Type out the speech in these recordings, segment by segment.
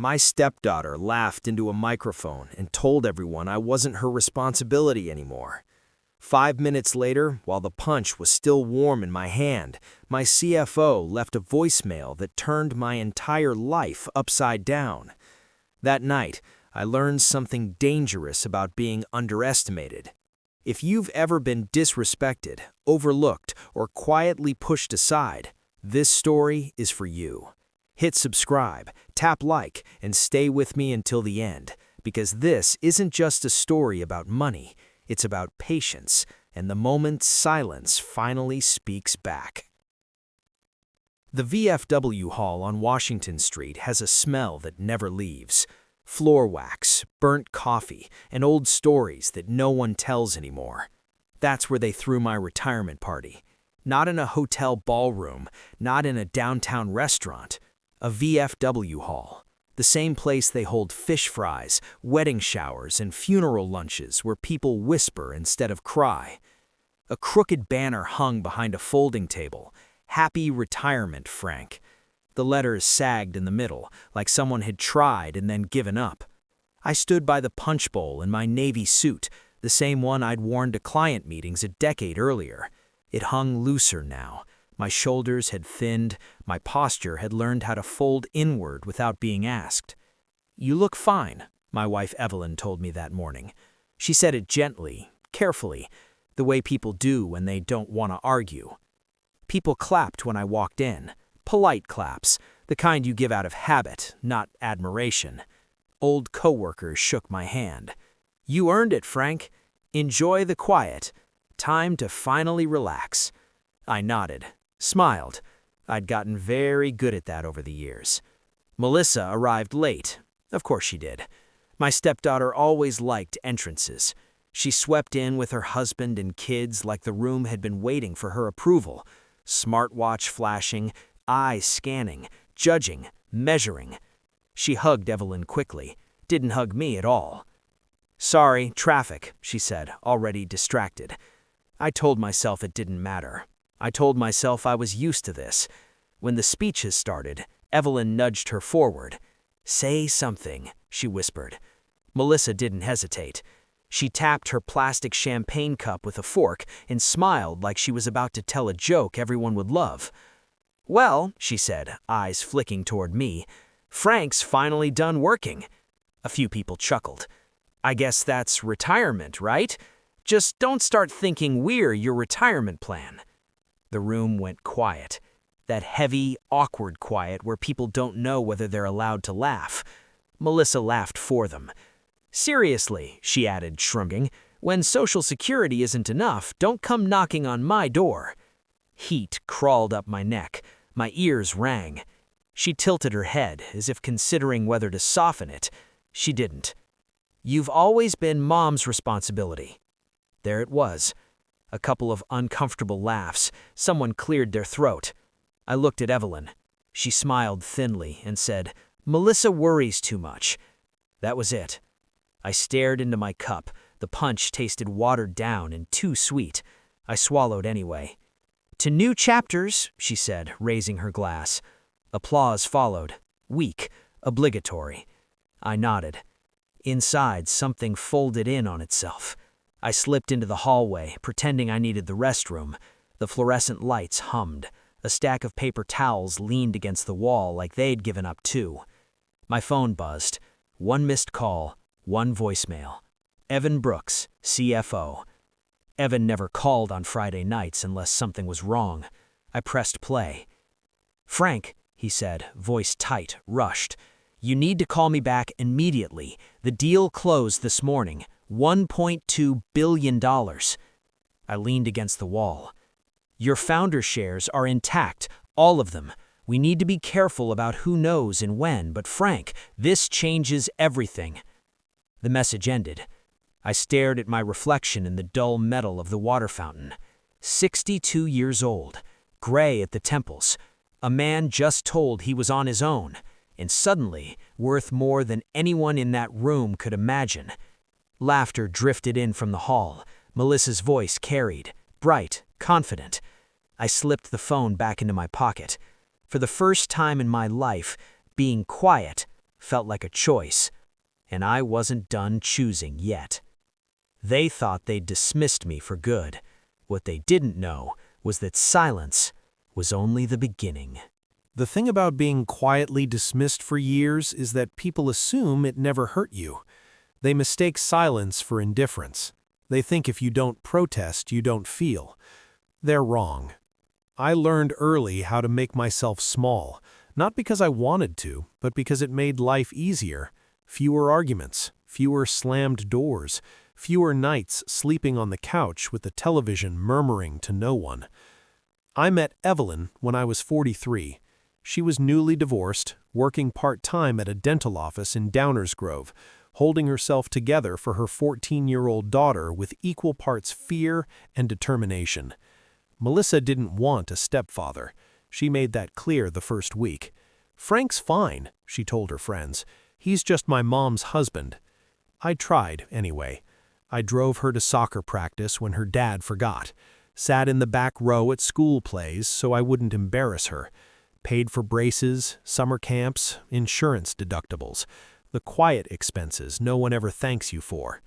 My stepdaughter laughed into a microphone and told everyone I wasn't her responsibility anymore. 5 minutes later, while the punch was still warm in my hand, my CFO left a voicemail that turned my entire life upside down. That night, I learned something dangerous about being underestimated. If you've ever been disrespected, overlooked, or quietly pushed aside, this story is for you. Hit subscribe, tap like, and stay with me until the end, because this isn't just a story about money, it's about patience and the moment silence finally speaks back. The VFW Hall on Washington Street has a smell that never leaves. Floor wax, burnt coffee, and old stories that no one tells anymore. That's where they threw my retirement party. Not in a hotel ballroom, not in a downtown restaurant. A VFW hall. The same place they hold fish fries, wedding showers, and funeral lunches where people whisper instead of cry. A crooked banner hung behind a folding table. Happy retirement, Frank. The letters sagged in the middle, like someone had tried and then given up. I stood by the punch bowl in my navy suit, the same one I'd worn to client meetings a decade earlier. It hung looser now. My shoulders had thinned, my posture had learned how to fold inward without being asked. "You look fine," my wife Evelyn told me that morning. She said it gently, carefully, the way people do when they don't want to argue. People clapped when I walked in. Polite claps, the kind you give out of habit, not admiration. Old coworkers shook my hand. "You earned it, Frank. Enjoy the quiet. Time to finally relax." I nodded, smiled. I'd gotten very good at that over the years. Melissa arrived late. Of course she did. My stepdaughter always liked entrances. She swept in with her husband and kids like the room had been waiting for her approval. Smartwatch flashing, eyes scanning, judging, measuring. She hugged Evelyn quickly, didn't hug me at all. "Sorry, traffic," she said, already distracted. I told myself it didn't matter. I told myself I was used to this. When the speeches started, Evelyn nudged her forward. "Say something," she whispered. Melissa didn't hesitate. She tapped her plastic champagne cup with a fork and smiled like she was about to tell a joke everyone would love. "Well," she said, eyes flicking toward me, "Frank's finally done working." A few people chuckled. "I guess that's retirement, right? Just don't start thinking we're your retirement plan." The room went quiet. That heavy, awkward quiet where people don't know whether they're allowed to laugh. Melissa laughed for them. "Seriously," she added, shrugging, "when Social Security isn't enough, don't come knocking on my door." Heat crawled up my neck. My ears rang. She tilted her head, as if considering whether to soften it. She didn't. "You've always been Mom's responsibility." There it was. A couple of uncomfortable laughs. Someone cleared their throat. I looked at Evelyn. She smiled thinly and said, "Melissa worries too much." That was it. I stared into my cup. The punch tasted watered down and too sweet. I swallowed anyway. "To new chapters," she said, raising her glass. Applause followed. Weak, obligatory. I nodded. Inside, something folded in on itself. I slipped into the hallway, pretending I needed the restroom. The fluorescent lights hummed. A stack of paper towels leaned against the wall like they'd given up too. My phone buzzed. One missed call, one voicemail. Evan Brooks, CFO. Evan never called on Friday nights unless something was wrong. I pressed play. "Frank," he said, voice tight, rushed. "You need to call me back immediately. The deal closed this morning. $1.2 billion. I leaned against the wall. "Your founder shares are intact, all of them. We need to be careful about who knows and when, but Frank, this changes everything." The message ended. I stared at my reflection in the dull metal of the water fountain. 62 years old, gray at the temples. A man just told he was on his own, and suddenly worth more than anyone in that room could imagine. Laughter drifted in from the hall. Melissa's voice carried, bright, confident. I slipped the phone back into my pocket. For the first time in my life, being quiet felt like a choice, and I wasn't done choosing yet. They thought they'd dismissed me for good. What they didn't know was that silence was only the beginning. The thing about being quietly dismissed for years is that people assume it never hurt you. They mistake silence for indifference. They think if you don't protest, you don't feel. They're wrong. I learned early how to make myself small, not because I wanted to, but because it made life easier. Fewer arguments, fewer slammed doors, fewer nights sleeping on the couch with the television murmuring to no one. I met Evelyn when I was 43. She was newly divorced, working part-time at a dental office in Downers Grove, holding herself together for her 14-year-old daughter with equal parts fear and determination. Melissa didn't want a stepfather. She made that clear the first week. "Frank's fine," she told her friends. "He's just my mom's husband." I tried, anyway. I drove her to soccer practice when her dad forgot, sat in the back row at school plays so I wouldn't embarrass her, paid for braces, summer camps, insurance deductibles, the quiet expenses no one ever thanks you for.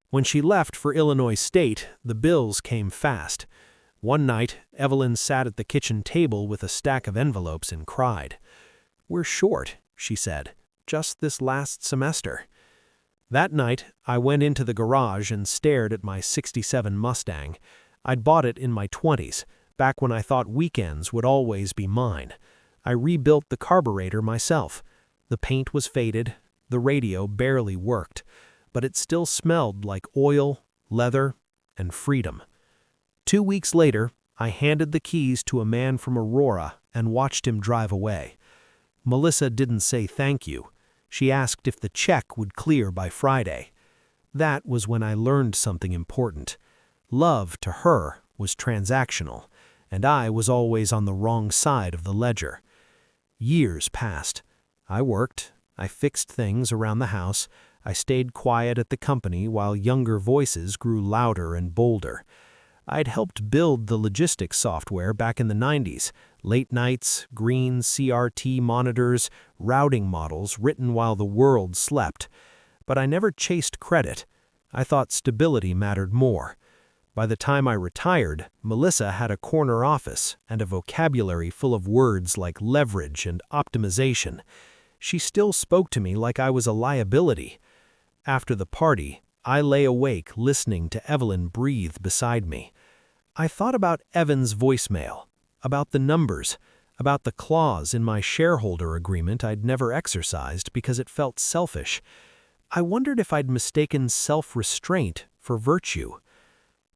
When she left for Illinois State, the bills came fast. One night, Evelyn sat at the kitchen table with a stack of envelopes and cried. "We're short," she said, "just this last semester." That night, I went into the garage and stared at my '67 Mustang. I'd bought it in my 20s, back when I thought weekends would always be mine. I rebuilt the carburetor myself. The paint was faded, the radio barely worked, but it still smelled like oil, leather, and freedom. 2 weeks later, I handed the keys to a man from Aurora and watched him drive away. Melissa didn't say thank you. She asked if the check would clear by Friday. That was when I learned something important. Love, to her, was transactional, and I was always on the wrong side of the ledger. Years passed. I worked, I fixed things around the house, I stayed quiet at the company while younger voices grew louder and bolder. I'd helped build the logistics software back in the 90s, late nights, green CRT monitors, routing models written while the world slept. But I never chased credit. I thought stability mattered more. By the time I retired, Melissa had a corner office and a vocabulary full of words like leverage and optimization. She still spoke to me like I was a liability. After the party, I lay awake listening to Evelyn breathe beside me. I thought about Evan's voicemail, about the numbers, about the clause in my shareholder agreement I'd never exercised because it felt selfish. I wondered if I'd mistaken self-restraint for virtue.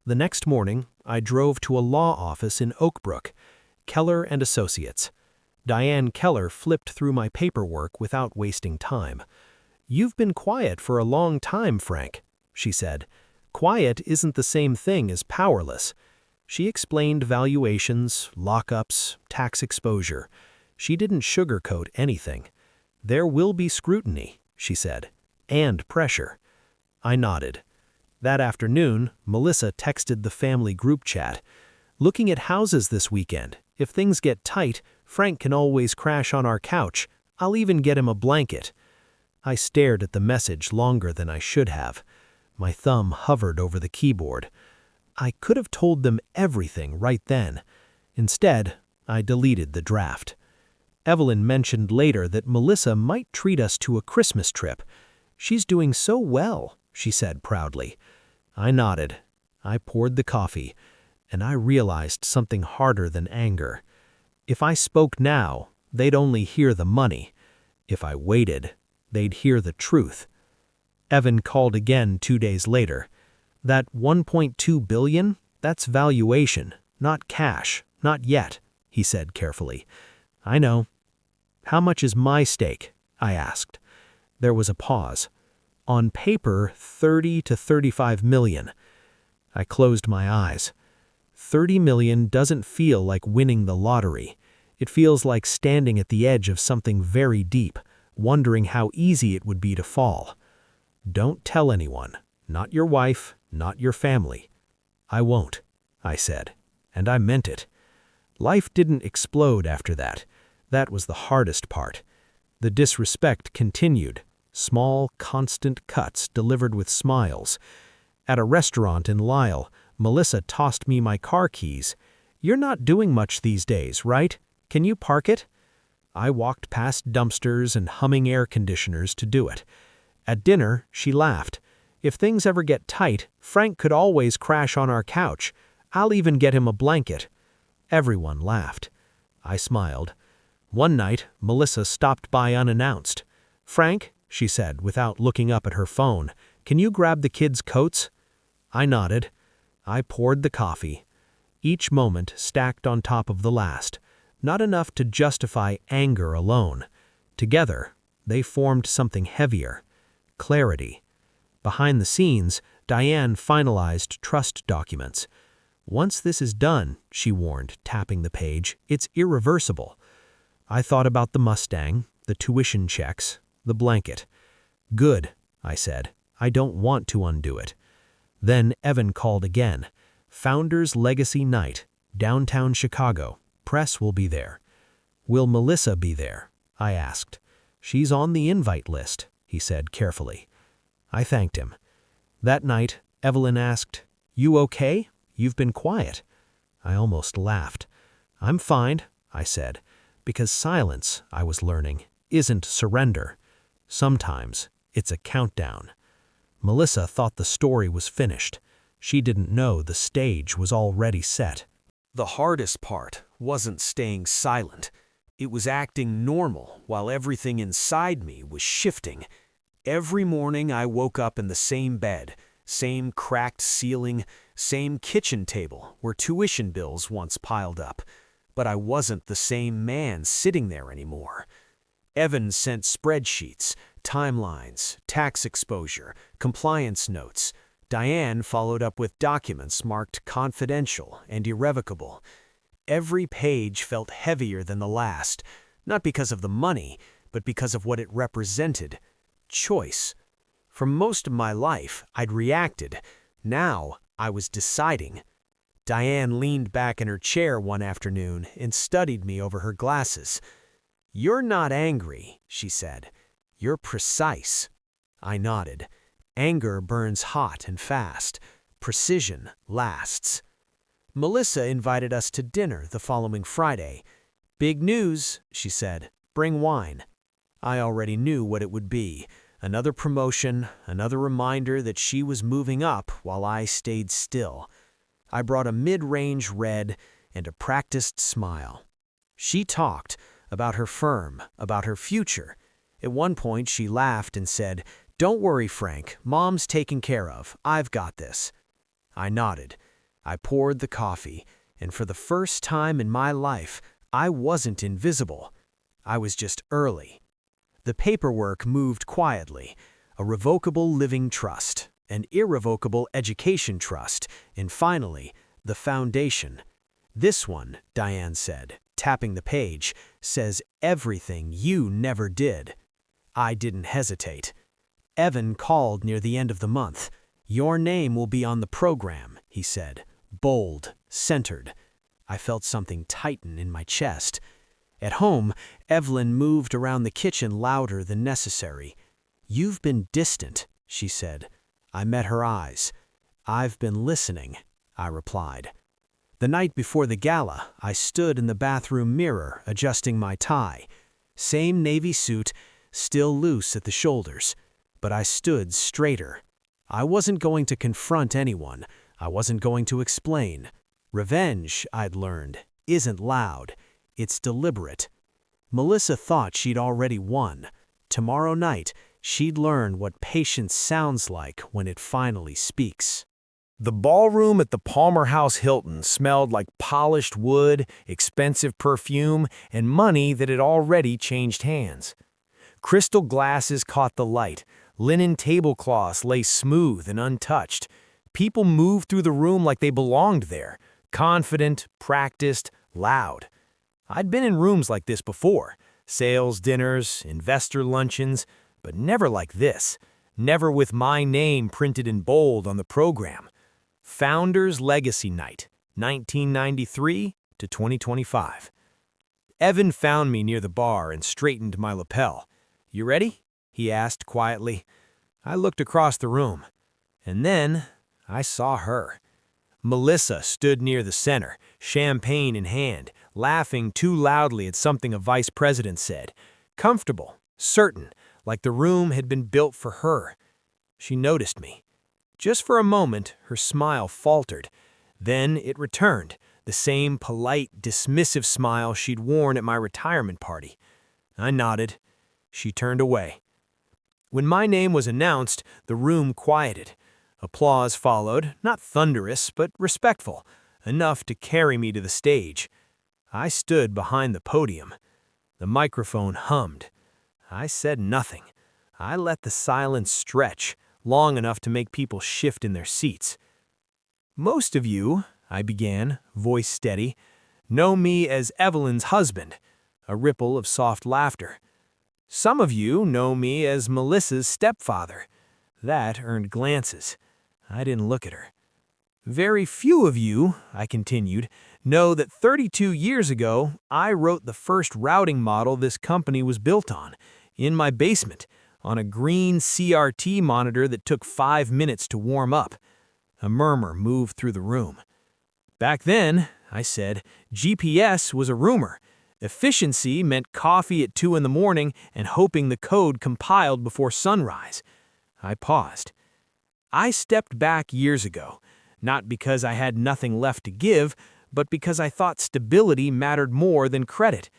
The next morning, I drove to a law office in Oakbrook, Keller and Associates. Diane Keller flipped through my paperwork without wasting time. "You've been quiet for a long time, Frank," she said. "Quiet isn't the same thing as powerless." She explained valuations, lockups, tax exposure. She didn't sugarcoat anything. "There will be scrutiny," she said, "and pressure." I nodded. That afternoon, Melissa texted the family group chat. "Looking at houses this weekend. If things get tight, Frank can always crash on our couch. I'll even get him a blanket." I stared at the message longer than I should have. My thumb hovered over the keyboard. I could have told them everything right then. Instead, I deleted the draft. Evelyn mentioned later that Melissa might treat us to a Christmas trip. "She's doing so well," she said proudly. I nodded. I poured the coffee, and I realized something harder than anger. If I spoke now, they'd only hear the money. If I waited, they'd hear the truth. Evan called again 2 days later. "That $1.2 billion, that's valuation, not cash, not yet," he said carefully. "I know." "How much is my stake?" I asked. There was a pause. "On paper, 30 to 35 million. I closed my eyes. 30 million doesn't feel like winning the lottery. It feels like standing at the edge of something very deep, wondering how easy it would be to fall. "Don't tell anyone, not your wife, not your family." "I won't," I said, and I meant it. Life didn't explode after that. That was the hardest part. The disrespect continued. Small, constant cuts delivered with smiles. At a restaurant in Lyle, Melissa tossed me my car keys. "You're not doing much these days, right? Can you park it?" I walked past dumpsters and humming air conditioners to do it. At dinner, she laughed. "If things ever get tight, Frank could always crash on our couch. I'll even get him a blanket." Everyone laughed. I smiled. One night, Melissa stopped by unannounced. "Frank," she said without looking up at her phone, "can you grab the kids' coats?" I nodded. I poured the coffee. Each moment stacked on top of the last. Not enough to justify anger alone. Together, they formed something heavier. Clarity. Behind the scenes, Diane finalized trust documents. "Once this is done," she warned, tapping the page, "it's irreversible." I thought about the Mustang, the tuition checks, the blanket. "Good," I said. "I don't want to undo it." Then Evan called again. "Founders Legacy Night, downtown Chicago. Press will be there." "Will Melissa be there?" I asked. "She's on the invite list," he said carefully. I thanked him. That night, Evelyn asked, "You okay? You've been quiet." I almost laughed. "I'm fine," I said, because silence, I was learning, isn't surrender. Sometimes it's a countdown. Melissa thought the story was finished. She didn't know the stage was already set. The hardest part wasn't staying silent. It was acting normal while everything inside me was shifting. Every morning I woke up in the same bed, same cracked ceiling, same kitchen table where tuition bills once piled up. But I wasn't the same man sitting there anymore. Evan sent spreadsheets, timelines, tax exposure, compliance notes. Diane followed up with documents marked confidential and irrevocable. Every page felt heavier than the last, not because of the money, but because of what it represented. Choice. For most of my life, I'd reacted. Now, I was deciding. Diane leaned back in her chair one afternoon and studied me over her glasses. "You're not angry," she said. "You're precise." I nodded. Anger burns hot and fast. Precision lasts. Melissa invited us to dinner the following Friday. "Big news," she said. "Bring wine." I already knew what it would be. Another promotion, another reminder that she was moving up while I stayed still. I brought a mid-range red and a practiced smile. She talked about her firm, about her future. At one point, she laughed and said, "Don't worry, Frank. Mom's taken care of. I've got this." I nodded. I poured the coffee, and for the first time in my life, I wasn't invisible. I was just early. The paperwork moved quietly. A revocable living trust, an irrevocable education trust, and finally, the foundation. "This one," Diane said, tapping the page, "says everything you never did." I didn't hesitate. Evan called near the end of the month. "Your name will be on the program," he said. Bold, centered. I felt something tighten in my chest. At home, Evelyn moved around the kitchen louder than necessary. "You've been distant," she said. I met her eyes. "I've been listening," I replied. The night before the gala, I stood in the bathroom mirror adjusting my tie. Same navy suit, still loose at the shoulders, but I stood straighter. I wasn't going to confront anyone. I wasn't going to explain. Revenge, I'd learned, isn't loud. It's deliberate. Melissa thought she'd already won. Tomorrow night, she'd learn what patience sounds like when it finally speaks. The ballroom at the Palmer House Hilton smelled like polished wood, expensive perfume, and money that had already changed hands. Crystal glasses caught the light. Linen tablecloths lay smooth and untouched. People moved through the room like they belonged there, confident, practiced, loud. I'd been in rooms like this before, sales dinners, investor luncheons, but never like this, never with my name printed in bold on the program. Founders Legacy Night, 1993 to 2025. Evan found me near the bar and straightened my lapel. "You ready?" he asked quietly. I looked across the room, and then I saw her. Melissa stood near the center, champagne in hand, laughing too loudly at something a vice president said. Comfortable, certain, like the room had been built for her. She noticed me. Just for a moment, her smile faltered. Then it returned, the same polite, dismissive smile she'd worn at my retirement party. I nodded. She turned away. When my name was announced, the room quieted. Applause followed, not thunderous, but respectful, enough to carry me to the stage. I stood behind the podium. The microphone hummed. I said nothing. I let the silence stretch, long enough to make people shift in their seats. "Most of you," I began, voice steady, "know me as Evelyn's husband," a ripple of soft laughter. "Some of you know me as Melissa's stepfather." That earned glances. I didn't look at her. "Very few of you," I continued, "know that 32 years ago, I wrote the first routing model this company was built on, in my basement, on a green CRT monitor that took 5 minutes to warm up." A murmur moved through the room. "Back then," I said, "GPS was a rumor. Efficiency meant coffee at 2 in the morning and hoping the code compiled before sunrise." I paused. "I stepped back years ago, not because I had nothing left to give, but because I thought stability mattered more than credit."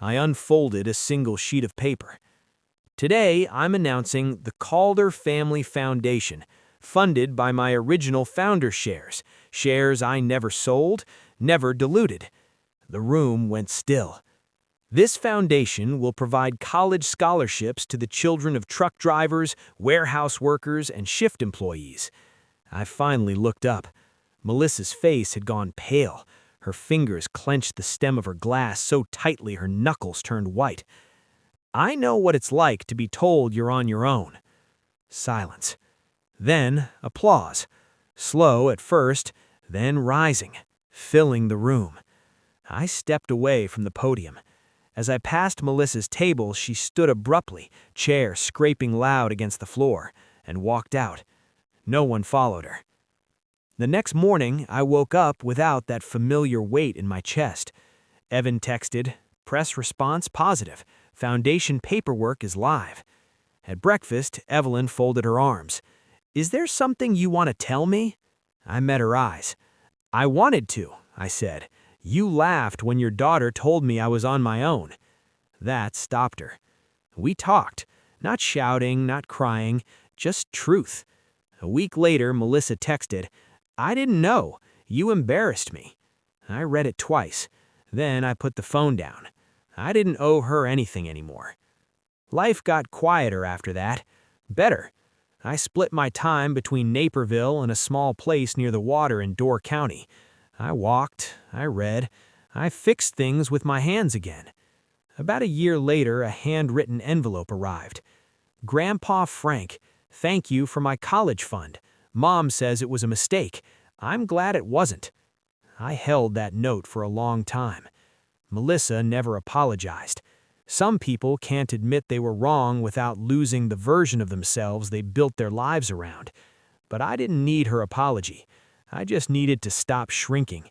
I unfolded a single sheet of paper. "Today, I'm announcing the Calder Family Foundation, funded by my original founder shares I never sold, never diluted." The room went still. "This foundation will provide college scholarships to the children of truck drivers, warehouse workers, and shift employees." I finally looked up. Melissa's face had gone pale. Her fingers clenched the stem of her glass so tightly her knuckles turned white. "I know what it's like to be told you're on your own." Silence. Then applause. Slow at first, then rising, filling the room. I stepped away from the podium. As I passed Melissa's table, she stood abruptly, chair scraping loud against the floor, and walked out. No one followed her. The next morning, I woke up without that familiar weight in my chest. Evan texted, "Press response positive. Foundation paperwork is live." At breakfast, Evelyn folded her arms. "Is there something you want to tell me?" I met her eyes. "I wanted to," I said. "You laughed when your daughter told me I was on my own." That stopped her. We talked, not shouting, not crying, just truth. A week later, Melissa texted, "I didn't know. You embarrassed me." I read it twice. Then I put the phone down. I didn't owe her anything anymore. Life got quieter after that. Better. I split my time between Naperville and a small place near the water in Door County. I walked, I read, I fixed things with my hands again. About a year later, a handwritten envelope arrived. "Grandpa Frank, thank you for my college fund. Mom says it was a mistake. I'm glad it wasn't." I held that note for a long time. Melissa never apologized. Some people can't admit they were wrong without losing the version of themselves they built their lives around. But I didn't need her apology. I just needed to stop shrinking.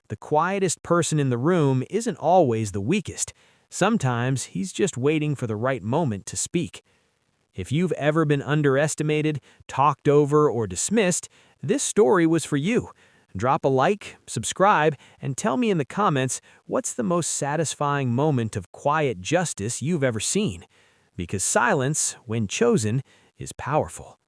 The quietest person in the room isn't always the weakest. Sometimes he's just waiting for the right moment to speak. If you've ever been underestimated, talked over, or dismissed, this story was for you. Drop a like, subscribe, and tell me in the comments what's the most satisfying moment of quiet justice you've ever seen. Because silence, when chosen, is powerful.